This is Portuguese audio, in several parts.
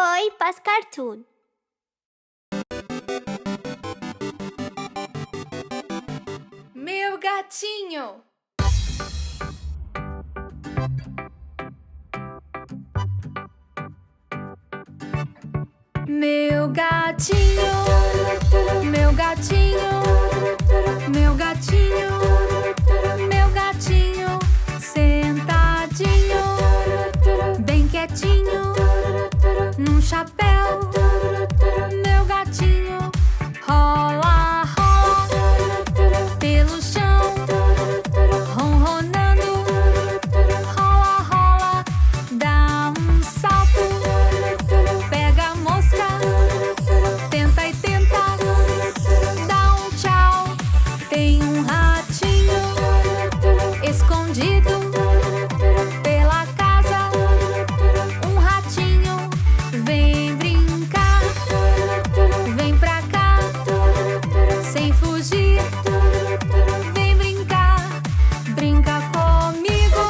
foi para as cartoon. Meu gatinho! Meu gatinho, meu gatinho, meu gatinho, meu gatinho, sentadinho, bem quietinho, num chapéu. Meu gatinho rola, rola pelo chão, ronronando, rola, rola, dá um salto, pega a mosca, tenta e tenta, dá um tchau. Tem um ratinho escondido pela casa, um ratinho vem brincar, vem pra cá, sem fugir, vem brincar, brinca comigo,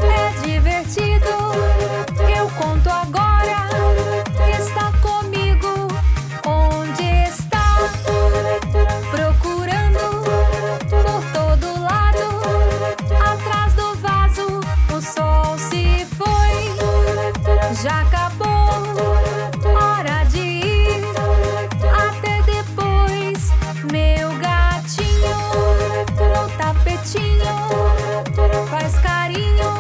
é divertido, eu conto agora, está comigo, onde está? Procurando por todo lado, atrás do vaso, o sol se foi, já acabou, hora de ir, até depois. Meu gatinho no tapetinho faz carinho,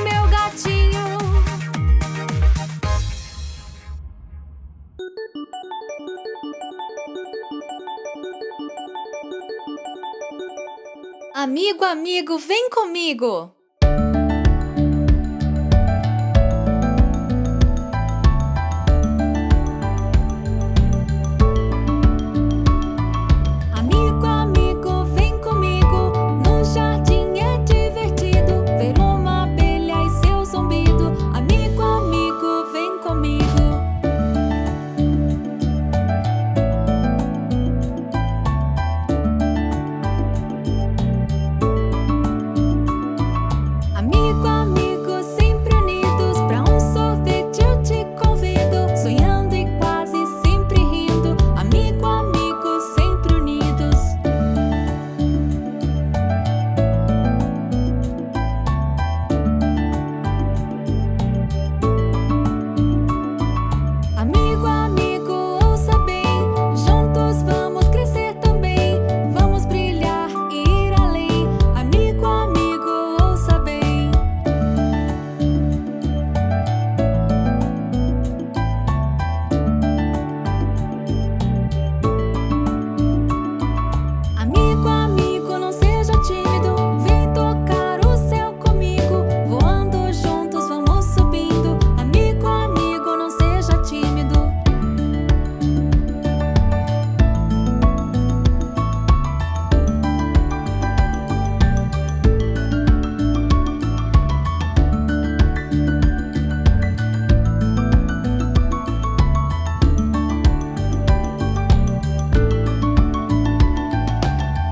meu gatinho. Amigo, amigo, vem comigo! Amigo, amigo, vem comigo. No jardim é divertido ver uma abelha e seu zumbido. Amigo, amigo, vem comigo. Amigo, amigo, sempre unidos pra um sorvete eu te convido. Sonhando e quase sempre rindo. Amigo, amigo, sempre unidos. Amigo, amigo, ouça bem. Juntos vamos crescer também. Vamos brilhar e ir além. Amigo, amigo, ouça bem. Amigo, amigo, não seja tímido. Vem tocar o céu comigo. Voando juntos vamos subindo. Amigo, amigo, não seja tímido.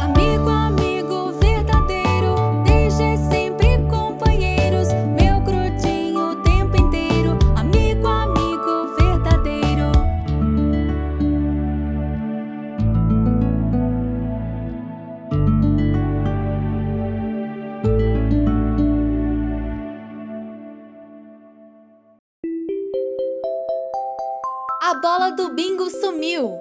Amigo, amigo verdadeiro, desde sempre companheiros, meu grudinho o tempo inteiro. Amigo, amigo verdadeiro. A bola do bingo sumiu.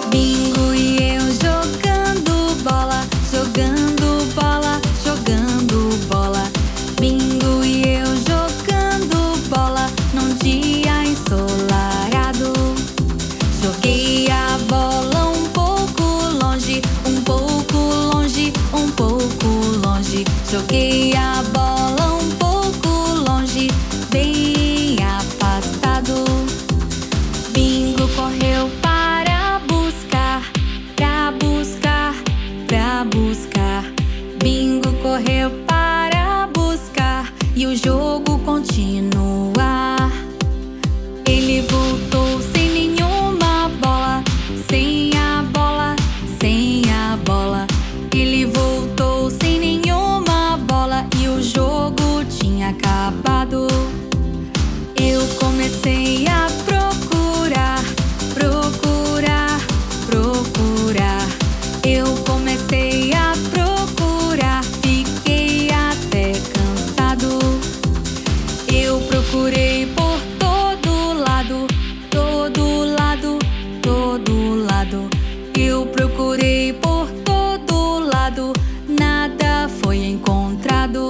Bingo e eu jogando bola, jogando bola, jogando bola. Bingo e eu jogando bola num dia ensolarado. Joguei a bola um pouco longe, um pouco longe, um pouco longe. Joguei a bola um pouco longe, bem afastado. Bingo correu para buscar, pra buscar, pra buscar. Bingo correu para buscar. Eu comecei a procurar, fiquei até cansado. Eu procurei por todo lado, todo lado, todo lado. Eu procurei por todo lado, nada foi encontrado.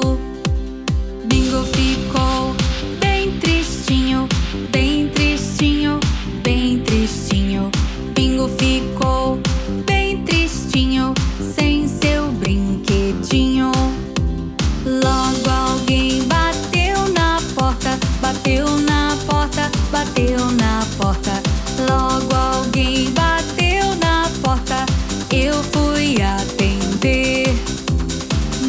Bingo ficou bem tristinho, bem tristinho, bem tristinho. Bingo ficou bem tristinho, sem seu brinquedinho. Logo alguém bateu na porta, bateu na porta, bateu na porta. Logo alguém bateu na porta, eu fui atender.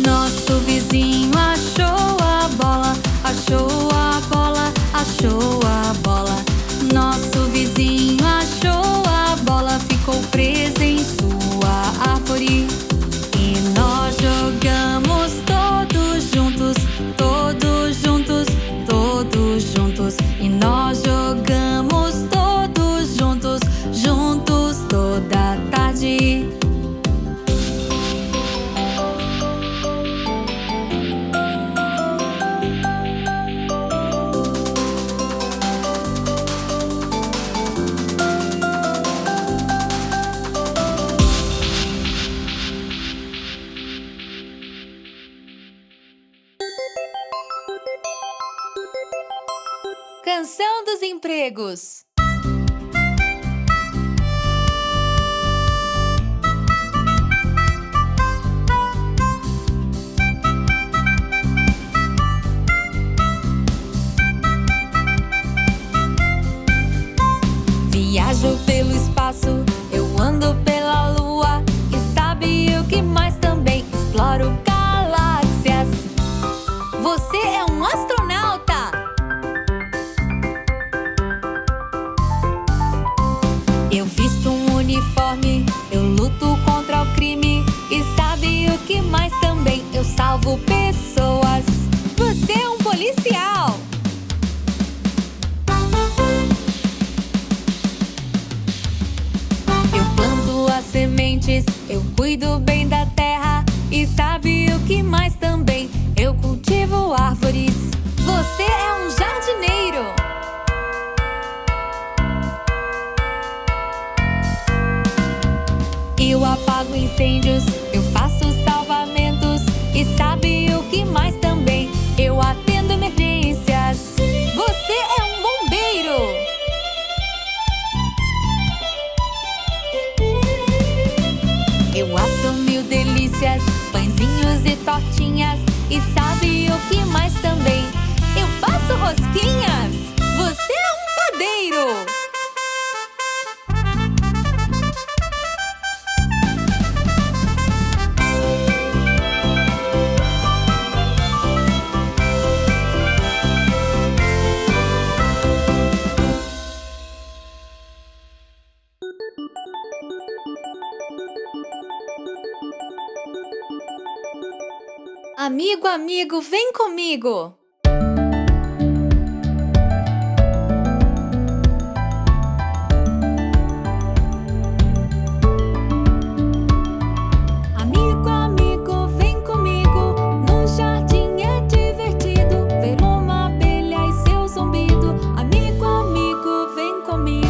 Nosso vizinho achou a bola, achou a bola, achou a bola. Nosso vizinho achou a bola, ficou presa em sua árvore. E nós jogamos todos juntos, todos juntos, todos juntos. E nós jogamos todos juntos, juntos toda a tarde. Canção dos empregos. Viajo pelo espaço, eu ando pela lua. E sabe o que mais também? Exploro galáxias. Você é um astronauta! Eu visto um uniforme, eu luto contra o crime. E sabe o que mais também? Eu salvo pessoas. Você é um policial! Eu planto as sementes, eu cuido bem da terra. E sabe o que mais também? Eu cultivo árvores. Você é um jardineiro! Eu apago incêndios, eu faço salvamentos. E sabe o que mais também? Eu atendo emergências. Você é um bombeiro! Eu asso mil delícias, pãezinhos e tortinhas. E sabe o que mais também? Eu faço rosquinhas. Você é um padeiro! Amigo, amigo, vem comigo! Amigo, amigo, vem comigo. No jardim é divertido ver uma abelha e seu zumbido. Amigo, amigo, vem comigo.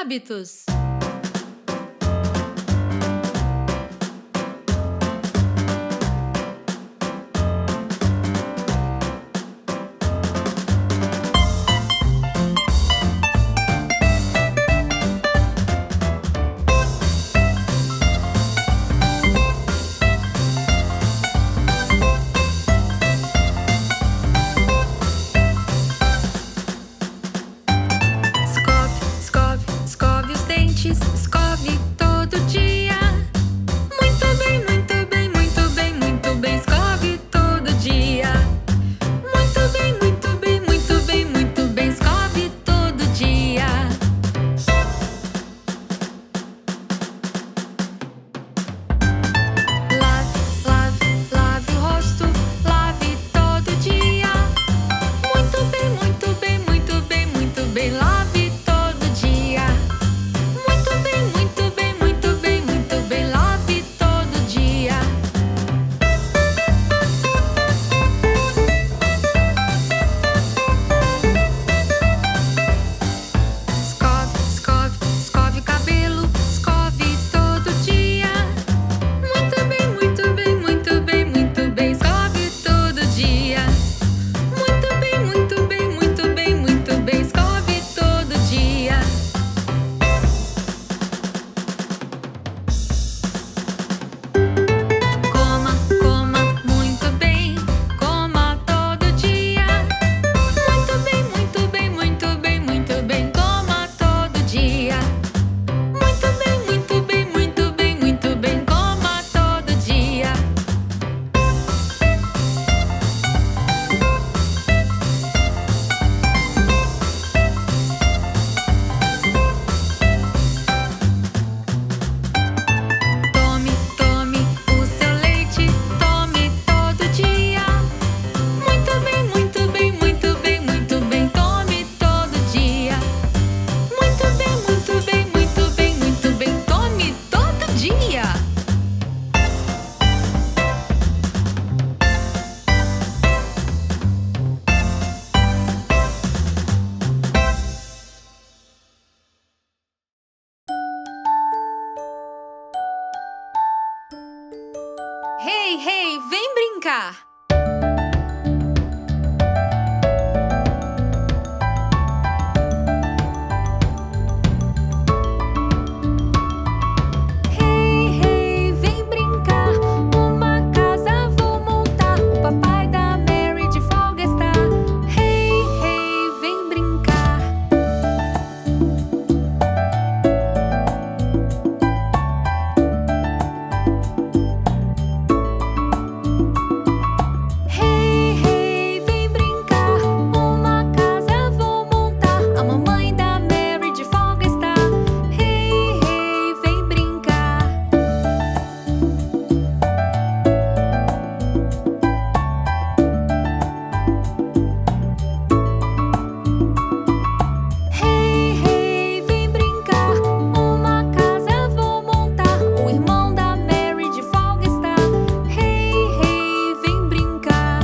hábitos. Escove todo dia. Muito bem, muito bem, muito bem, muito bem. Escove todo dia. Muito bem, muito bem, muito bem, muito bem. Escove todo dia. Lave, lave, lave o rosto. Lave todo dia. Muito bem, muito bem, muito bem, muito bem. Lave todo dia. Muito bem, muito bem, muito bem, muito bem. Lave todo dia. Escove, escove, escove o cabelo. Escove todo dia. Muito bem, muito bem, muito bem, muito bem. Escove todo dia. Muito bem, muito bem, muito bem, muito bem. Escove todo dia. Coma, coma muito bem. Coma todo dia. Muito bem, muito bem, muito bem, muito bem. Coma todo dia. Muito bem, muito bem, muito bem, muito bem. Coma todo dia. Tome, tome o seu leite. Tome todo dia. Muito bem, muito bem, muito bem, muito bem. Tome todo dia. Muito bem, muito bem, muito bem, muito bem. Tome todo dia. Hey, hey, vem brincar! Hey, hey, vem brincar. Uma casa vou montar. O papai da Mary de folga está. Hey, hey, vem brincar. Hey, hey, vem brincar. Uma casa vou montar. A mamãe da Mary de folga está. Hey, hey, vem brincar. Hey, hey, vem brincar. Uma casa vou montar. O irmão da Mary de folga está. Hey, hey, vem brincar.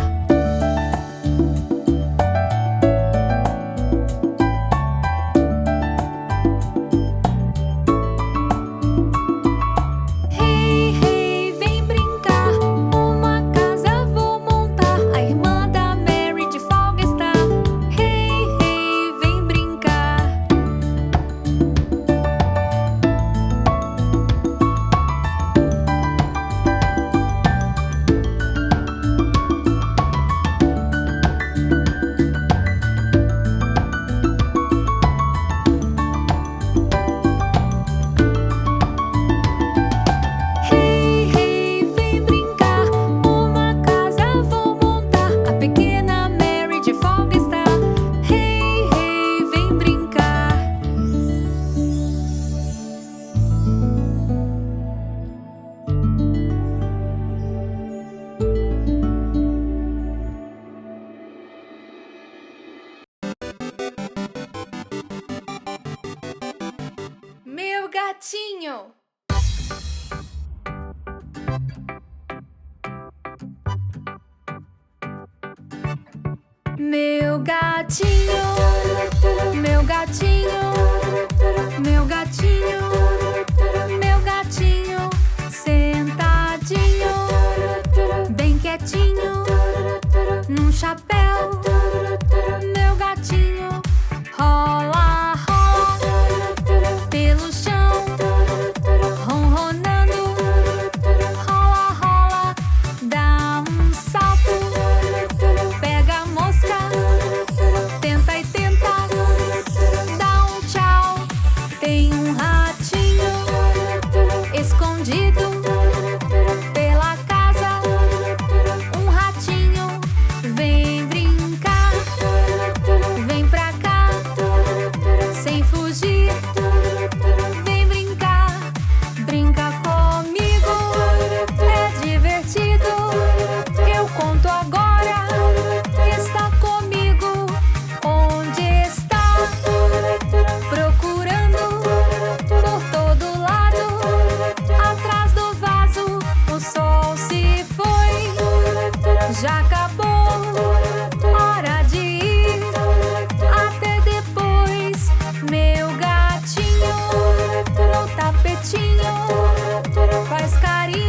Hey, hey, vem brincar. Uma casa vou montar. A irmã da Mary de folga está. Hey, hey, vem brincar. Hey, hey, vem brincar. Uma casa vou montar. A pequena Mary de folga está. Hey, hey, vem brincar. Meu gatinho! Meu gatinho, meu gatinho, meu gatinho. Tem um ratinho escondido pela casa. Um ratinho vem brincar, vem pra cá, sem fugir. Vem brincar, brinca comigo, é divertido. Eu conto agora, está comigo. Onde está? Procurando por todo lado. Atrás do vaso, o sol se foi. Já acabou, hora de ir. Até depois, meu gatinho. No tapetinho, faz carinho.